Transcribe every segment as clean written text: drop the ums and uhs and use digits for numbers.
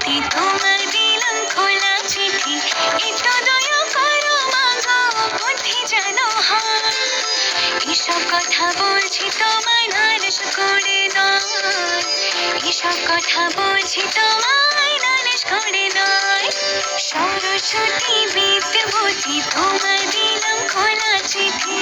ভর্তি তোমায় দিলাম খোলা চিঠি, একটু দয়া করো মাগো বুদ্ধি যেন হয়। এসব কথা বলছি তোমায় নালিশ করে নয়, এসব কথা বলছি তোমায় নালিশ করে নয়। সরস্বতী বিদ্যাবতী তোমায় দিলাম খোলা চিঠি।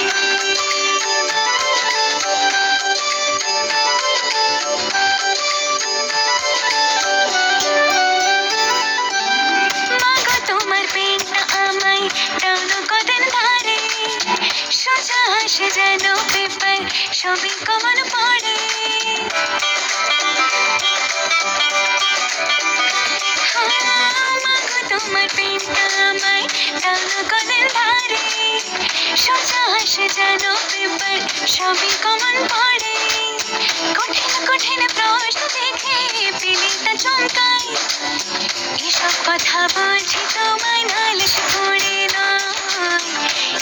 মাগো তোমার পেনটা আমায় দাও না কদিন ধারে, সোজা আসে যেন পেপার সবই কমন পড়ে। মাগো তোমার পেনটা আমায় দাও না কদিন ধারে, সোজা আসে যেন পেপার সবই কমন পড়ে। কঠিন কঠিন প্রশ্ন দেখে পেলেটা চমকায়, এসব কথা বলছি তোমায় নালিশ করে নয়,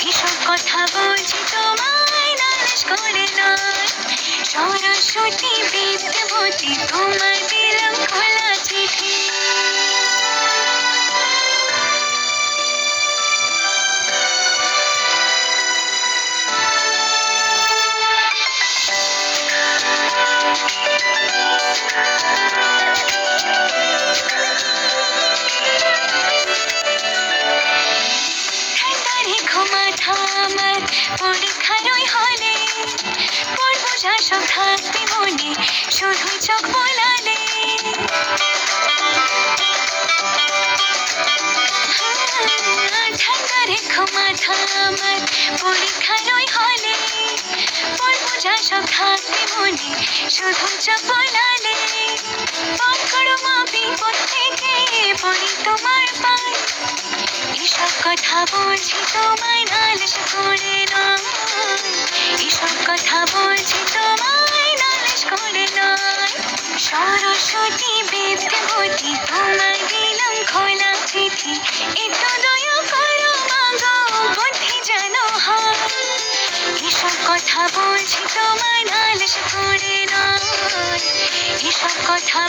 এসব কথা বলছি তোমায় নালিশ করে নয়। সরস্বতী বিদ্যাবতী তোমায় দিলাম খোলা চিঠি। মাথা আমার পরীক্ষার ওই হলে, পড়বো যা সব থাকবে মনে শুধুই চোখ বোলালে। ঠান্ডা রেখো মাথা আমার পরীক্ষার ওই হলে, পড়বো যা সব থাকবে মনে শুধুই চোখ বোলালে। পাপ করো মা বিপদ থেকে পড়ি তোমার পায়, এসব কথা বলছি তোমায় নালিশ করে নয়, এসব কথা বলছি তোমায় নালিশ করে নয়। সরস্বতী বিদ্যাবতী তোমায় দিলাম খোলা চিঠি, একটু দয়া করো মাগো বুদ্ধি যেন হয়। এসব কথা বলছি তোমায় নালিশ করে নয়, এসব কথা